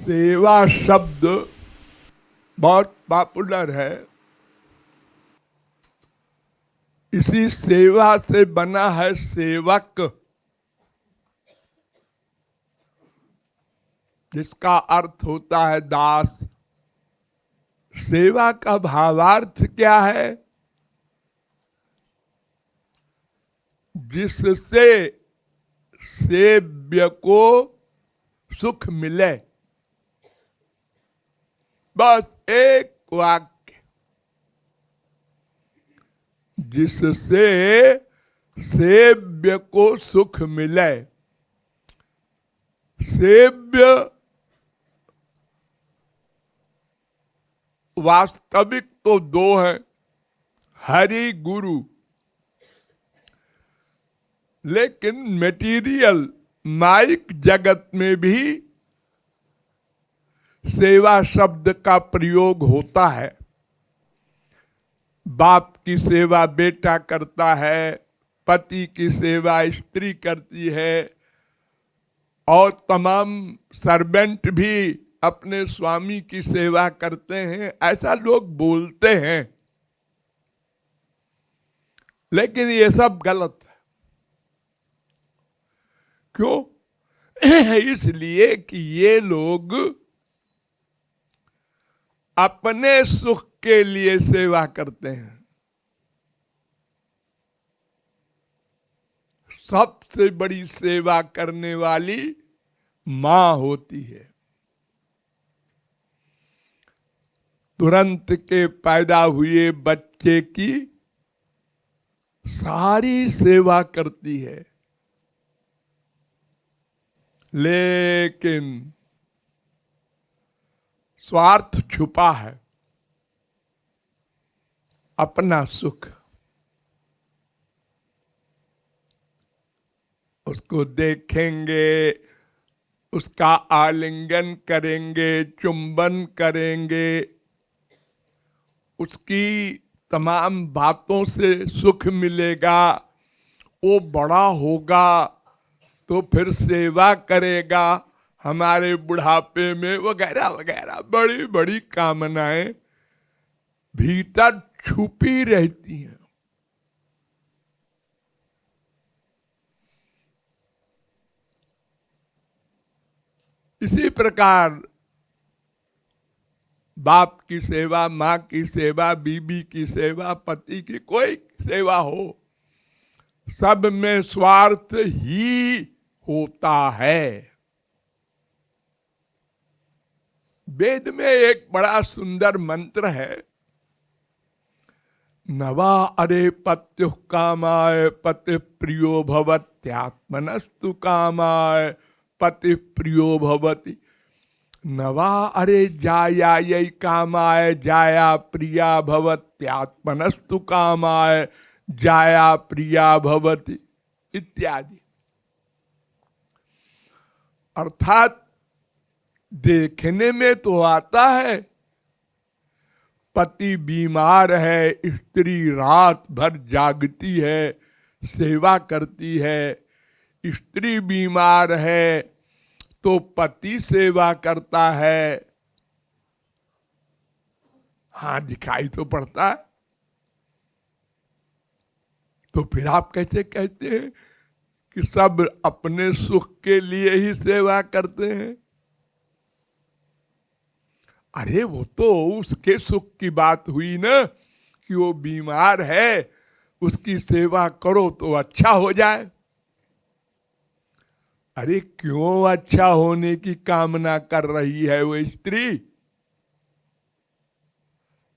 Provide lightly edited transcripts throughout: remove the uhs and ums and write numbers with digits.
सेवा शब्द बहुत पॉपुलर है। इसी सेवा से बना है सेवक, जिसका अर्थ होता है दास। सेवा का भावार्थ क्या है? जिससे सेव्य को सुख मिले। बस एक वाक्य, जिससे सेव्य को सुख मिले। सेव्य वास्तविक तो दो हैं, हरि गुरु। लेकिन मेटीरियल माइक जगत में भी सेवा शब्द का प्रयोग होता है। बाप की सेवा बेटा करता है, पति की सेवा स्त्री करती है, और तमाम सर्वेंट भी अपने स्वामी की सेवा करते हैं, ऐसा लोग बोलते हैं। लेकिन ये सब गलत है। क्यों? इसलिए कि ये लोग अपने सुख के लिए सेवा करते हैं। सबसे बड़ी सेवा करने वाली मां होती है। तुरंत के पैदा हुए बच्चे की सारी सेवा करती है। लेकिन स्वार्थ छुपा है, अपना सुख। उसको देखेंगे, उसका आलिंगन करेंगे, चुंबन करेंगे, उसकी तमाम बातों से सुख मिलेगा। वो बड़ा होगा तो फिर सेवा करेगा हमारे बुढ़ापे में, वगैरह वगैरह बड़ी बड़ी कामनाएं भीतर छुपी रहती हैं। इसी प्रकार बाप की सेवा, माँ की सेवा, बीबी की सेवा, पति की कोई सेवा हो, सब में स्वार्थ ही होता है। वेद में एक बड़ा सुंदर मंत्र है, नवा अरे पत्यु कामाय पति प्रियो भवत्यात्मनस्तु कामाय पति प्रियो भवति। नवा अरे जायायै कामाय जाया प्रिया भवत्यात्मनस्तु कामाय जाया प्रिया भवति इत्यादि। अर्थात देखने में तो आता है, पति बीमार है, स्त्री रात भर जागती है, सेवा करती है। स्त्री बीमार है तो पति सेवा करता है। हाँ, दिखाई तो पड़ता है। तो फिर आप कैसे कहते हैं कि सब अपने सुख के लिए ही सेवा करते हैं? अरे वो तो उसके सुख की बात हुई ना, कि वो बीमार है, उसकी सेवा करो तो अच्छा हो जाए। अरे क्यों अच्छा होने की कामना कर रही है वो स्त्री?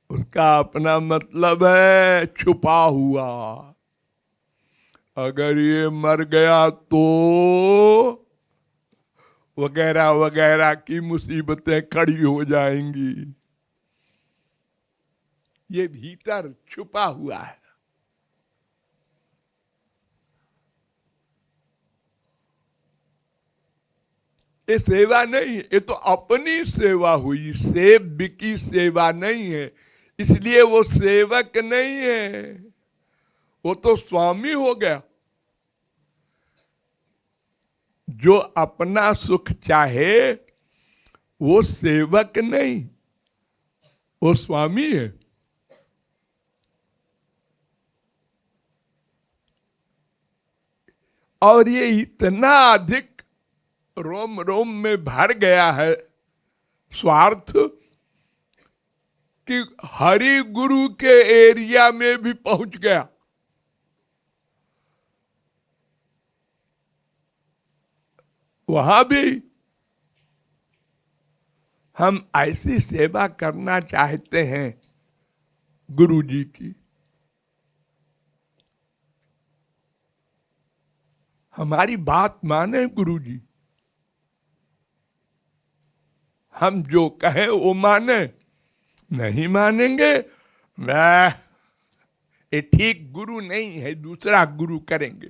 उसका अपना मतलब है छुपा हुआ। अगर ये मर गया तो वगैरह वगैरह की मुसीबतें खड़ी हो जाएंगी। ये भीतर छुपा हुआ है। ये सेवा नहीं, ये तो अपनी सेवा हुई, सेव्य की सेवा नहीं है। इसलिए वो सेवक नहीं है, वो तो स्वामी हो गया। जो अपना सुख चाहे वो सेवक नहीं, वो स्वामी है। और ये इतना अधिक रोम रोम में भर गया है स्वार्थ कि हरि गुरु के एरिया में भी पहुंच गया। वहां भी हम ऐसी सेवा करना चाहते हैं गुरु जी की। हमारी बात माने गुरु जी, हम जो कहें वो माने। नहीं मानेंगे, वह ये ठीक गुरु नहीं है, दूसरा गुरु करेंगे।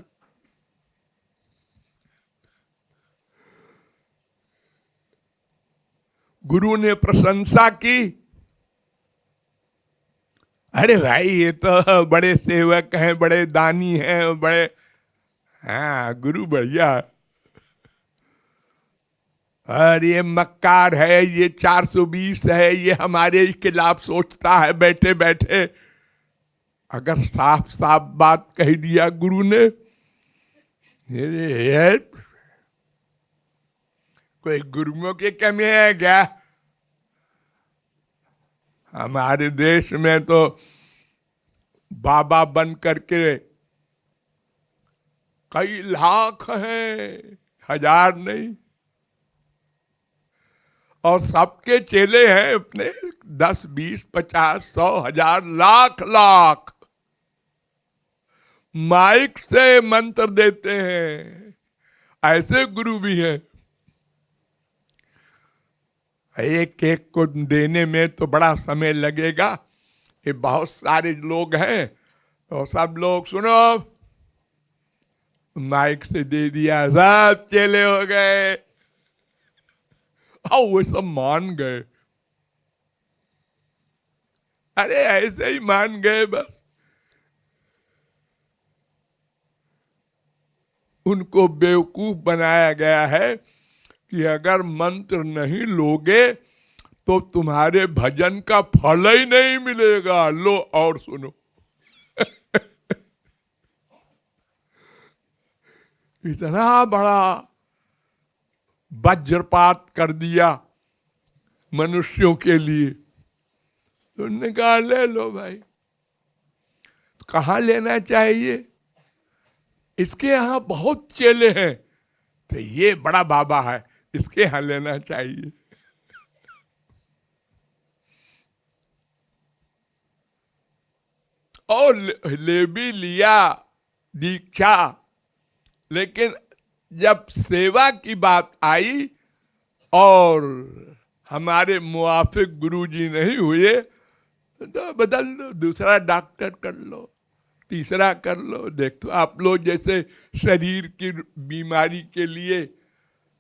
गुरु ने प्रशंसा की, अरे भाई ये तो बड़े सेवक हैं, बड़े दानी हैं, बड़े, हाँ गुरु बढ़िया। और ये मक्कार है, ये 420 है, ये हमारे खिलाफ सोचता है बैठे बैठे। अगर साफ साफ बात कह दिया गुरु ने, ये कोई गुरुओं की कमी है क्या? हमारे देश में तो बाबा बन करके कई लाख हैं, हजार नहीं। और सबके चेले हैं अपने 10, 20, 50, 100, 1000, लाख लाख माइक से मंत्र देते हैं। ऐसे गुरु भी हैं। एक एक को देने में तो बड़ा समय लगेगा। ये बहुत सारे लोग हैं तो सब लोग सुनो, माइक से दे दिया, सब चेले हो गए। वो सब मान गए। अरे ऐसे ही मान गए बस। उनको बेवकूफ बनाया गया है कि अगर मंत्र नहीं लोगे तो तुम्हारे भजन का फल ही नहीं मिलेगा। लो और सुनो। इतना बड़ा वज्रपात कर दिया मनुष्यों के लिए। तो उन्होंने कहा ले लो भाई। तो कहाँ लेना चाहिए? इसके यहाँ बहुत चेले हैं, तो ये बड़ा बाबा है, इसके यहाँ लेना चाहिए। और ले भी लिया दीक्षा, लेकिन जब सेवा की बात आई और हमारे मुआफिक गुरुजी नहीं हुए तो बदल लो, दूसरा डॉक्टर कर लो, तीसरा कर लो। देखो आप लोग जैसे शरीर की बीमारी के लिए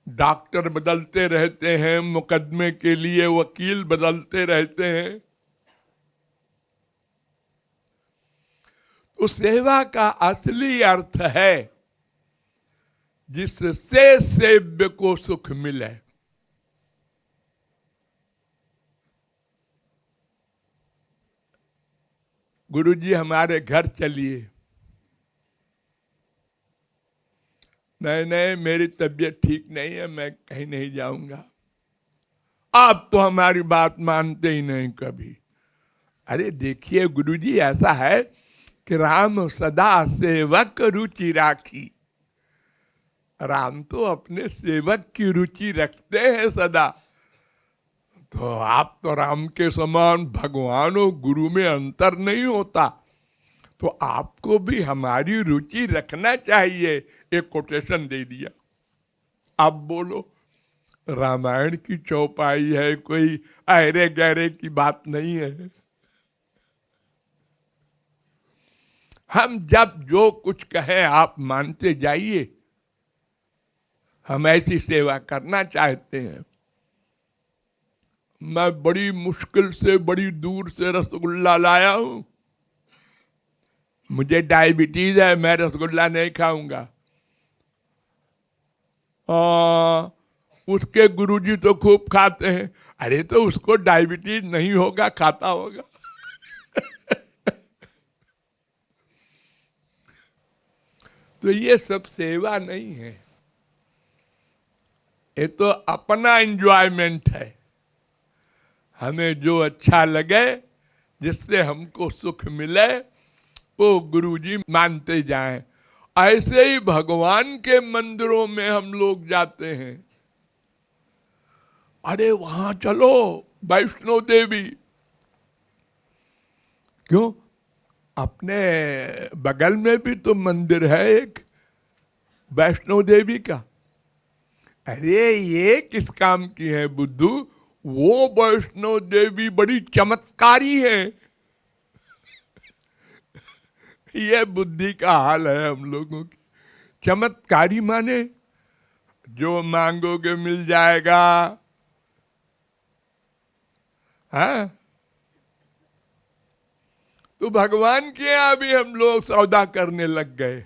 डॉक्टर बदलते रहते हैं, मुकदमे के लिए वकील बदलते रहते हैं, तो सेवा का असली अर्थ है जिससे सेव्य को सुख मिले। गुरुजी हमारे घर चलिए। नहीं नहीं, मेरी तबीयत ठीक नहीं है, मैं कहीं नहीं जाऊंगा। आप तो हमारी बात मानते ही नहीं कभी। अरे देखिए गुरुजी, ऐसा है कि राम सदा सेवक रुचि राखी। राम तो अपने सेवक की रुचि रखते हैं सदा। तो आप तो राम के समान भगवान और गुरु में अंतर नहीं होता, तो आपको भी हमारी रुचि रखना चाहिए। एक कोटेशन दे दिया। आप बोलो, रामायण की चौपाई है, कोई अहरे गहरे की बात नहीं है। हम जब जो कुछ कहें आप मानते जाइए। हम ऐसी सेवा करना चाहते हैं। मैं बड़ी मुश्किल से बड़ी दूर से रसगुल्ला लाया हूं। मुझे डायबिटीज है, मैं रसगुल्ला नहीं खाऊंगा। उसके गुरुजी तो खूब खाते हैं। अरे तो उसको डायबिटीज नहीं होगा, खाता होगा। तो ये सब सेवा नहीं है, ये तो अपना एंजॉयमेंट है। हमें जो अच्छा लगे, जिससे हमको सुख मिले, वो गुरुजी मानते जाएं। ऐसे ही भगवान के मंदिरों में हम लोग जाते हैं। अरे वहां चलो वैष्णो देवी, क्यों? अपने बगल में भी तो मंदिर है एक वैष्णो देवी का। अरे ये किस काम की है बुद्धू? वो वैष्णो देवी बड़ी चमत्कारी है। ये बुद्धि का हाल है हम लोगों की। चमत्कारी माने जो मांगोगे मिल जाएगा। हाँ, तो भगवान के यहां भी हम लोग सौदा करने लग गए।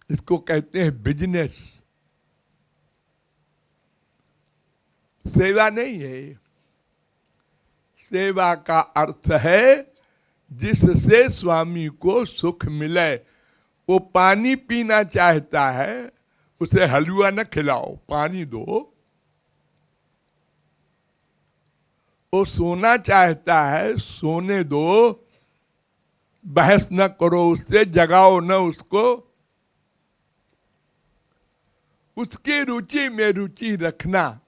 इसको कहते हैं बिजनेस। सेवा नहीं है। सेवा का अर्थ है जिससे स्वामी को सुख मिले। वो पानी पीना चाहता है, उसे हलवा न खिलाओ, पानी दो। वो सोना चाहता है, सोने दो। बहस न करो उससे, जगाओ न उसको। उसकी रुचि में रुचि रखना।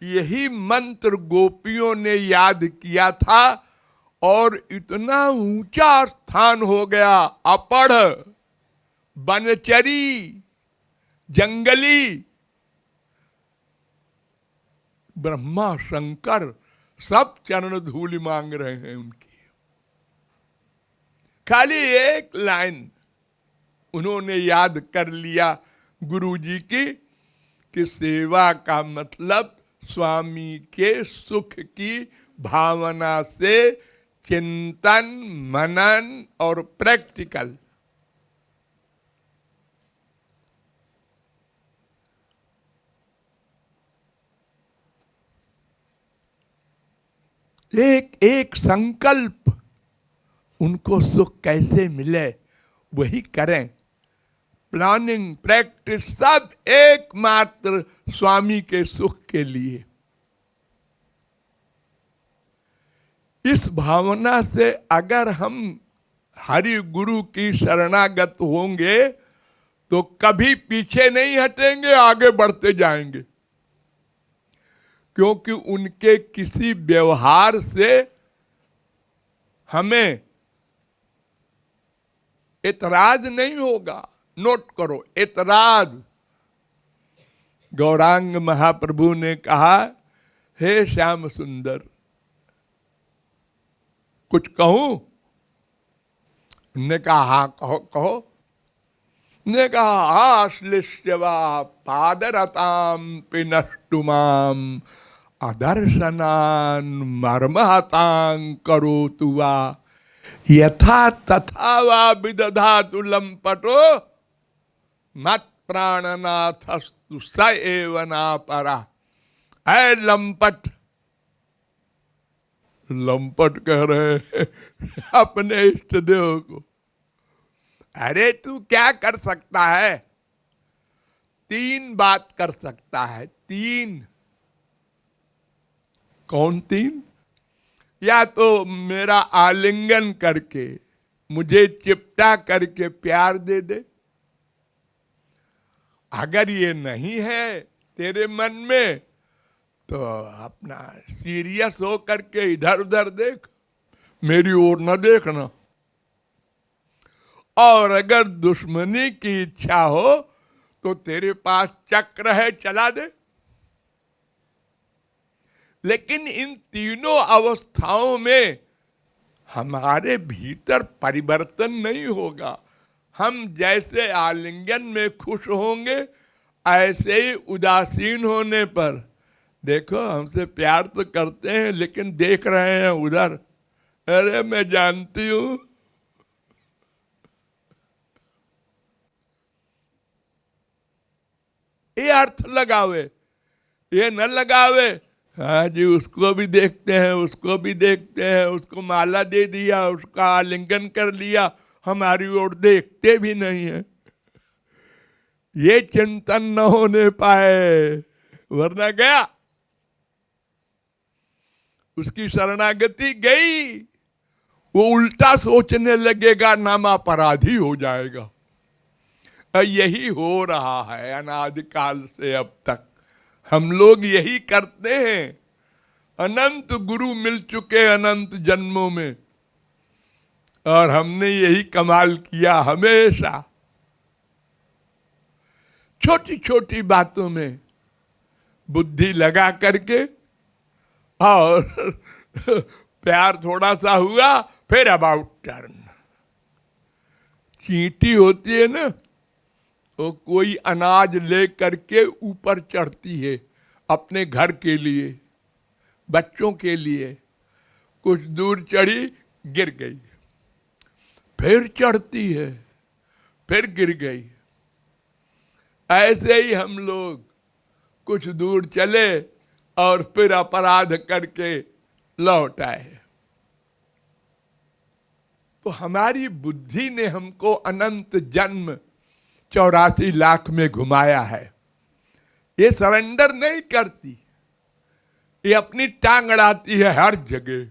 यही मंत्र गोपियों ने याद किया था और इतना ऊंचा स्थान हो गया। अपढ़, बनचरी, जंगली, ब्रह्मा शंकर सब चरण धूलि मांग रहे हैं उनकी। खाली एक लाइन उन्होंने याद कर लिया गुरुजी की कि सेवा का मतलब स्वामी के सुख की भावना से चिंतन, मनन और प्रैक्टिकल। एक एक संकल्प, उनको सुख कैसे मिले वही करें। प्लानिंग, प्रैक्टिस सब एकमात्र स्वामी के सुख के लिए। इस भावना से अगर हम हरि गुरु की शरणागत होंगे तो कभी पीछे नहीं हटेंगे, आगे बढ़ते जाएंगे। क्योंकि उनके किसी व्यवहार से हमें एतराज नहीं होगा। नोट करो, एतराज। गौरांग महाप्रभु ने कहा, हे श्याम सुंदर, कुछ कहूं? ने कहा हाँ कहो कहो। ने कहा आश्लिष्यवा पादरताम पिनष्टुमाम अदर्शनान मर्महतां करोतु वा यथा तथा वा विदधातु लंपटो मत प्राणनाथस्तु स एव ना परा। ऐ लंपट, लंपट कह रहे हैं अपने इष्ट देव को। अरे तू क्या कर सकता है? तीन बात कर सकता है। तीन। कौन तीन? या तो मेरा आलिंगन करके, मुझे चिपटा करके प्यार दे दे। अगर ये नहीं है तेरे मन में तो अपना सीरियस हो करके इधर उधर देख, मेरी ओर न देखना। और अगर दुश्मनी की इच्छा हो तो तेरे पास चक्र है, चला दे। लेकिन इन तीनों अवस्थाओं में हमारे भीतर परिवर्तन नहीं होगा। हम जैसे आलिंगन में खुश होंगे, ऐसे ही उदासीन होने पर, देखो हमसे प्यार तो करते हैं लेकिन देख रहे हैं उधर, अरे मैं जानती हूं। ये अर्थ लगावे, ये न लगावे हाँ जी उसको भी देखते हैं, उसको भी देखते हैं, उसको माला दे दिया, उसका आलिंगन कर लिया, हमारी ओर देखते भी नहीं है। ये चिंतन न होने पाए, वरना गया, उसकी शरणागति गई, वो उल्टा सोचने लगेगा, नाम अपराधी हो जाएगा। यही हो रहा है अनादिकाल से अब तक, हम लोग यही करते हैं। अनंत गुरु मिल चुके अनंत जन्मों में, और हमने यही कमाल किया हमेशा। छोटी छोटी बातों में बुद्धि लगा करके, और प्यार थोड़ा सा हुआ फिर अबाउट टर्न। चींटी होती है ना, वो कोई अनाज ले करके ऊपर चढ़ती है अपने घर के लिए, बच्चों के लिए। कुछ दूर चढ़ी, गिर गई, फिर चढ़ती है, फिर गिर गई। ऐसे ही हम लोग कुछ दूर चले और फिर अपराध करके लौट आए। तो हमारी बुद्धि ने हमको अनंत जन्म 84 लाख में घुमाया है। ये सरेंडर नहीं करती, ये अपनी टांग अड़ाती है हर जगह।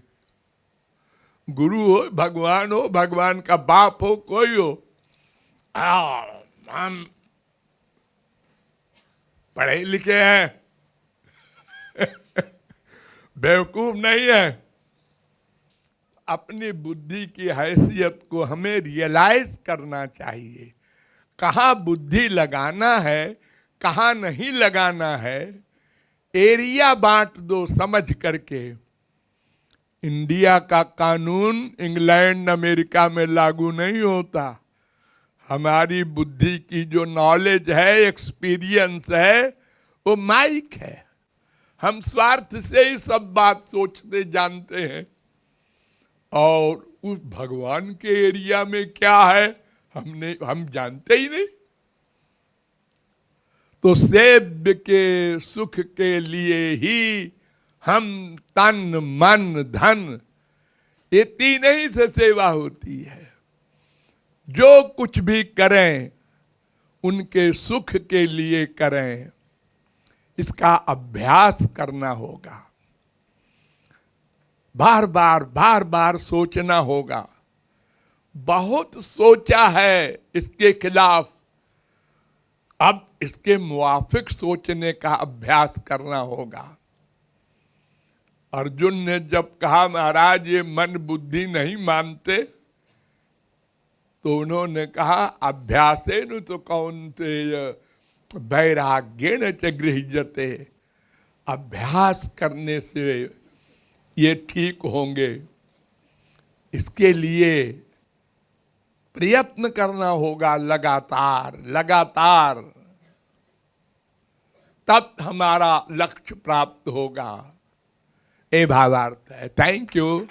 गुरु हो, भगवान हो, भगवान का बाप हो, कोई हो, हम पढ़े लिखे हैं, बेवकूफ नहीं है। अपनी बुद्धि की हैसियत को हमें रियलाइज करना चाहिए, कहाँ बुद्धि लगाना है, कहाँ नहीं लगाना है। एरिया बांट दो समझ करके। इंडिया का कानून इंग्लैंड अमेरिका में लागू नहीं होता। हमारी बुद्धि की जो नॉलेज है, एक्सपीरियंस है, वो माइक है। हम स्वार्थ से ही सब बात सोचते जानते हैं, और उस भगवान के एरिया में क्या है हम जानते ही नहीं। तो सेव्य के सुख के लिए ही हम तन मन धन, ये तीन ही से सेवा होती है। जो कुछ भी करें उनके सुख के लिए करें, इसका अभ्यास करना होगा। बार बार सोचना होगा। बहुत सोचा है इसके खिलाफ, अब इसके मुवाफिक सोचने का अभ्यास करना होगा। अर्जुन ने जब कहा महाराज ये मन बुद्धि नहीं मानते, तो उन्होंने कहा अभ्यासेन तो कौन्तेय वैराग्येन च गृह्यते। अभ्यास करने से ये ठीक होंगे। इसके लिए प्रयत्न करना होगा लगातार लगातार, तब हमारा लक्ष्य प्राप्त होगा। ये भावार्थ है। Thank you.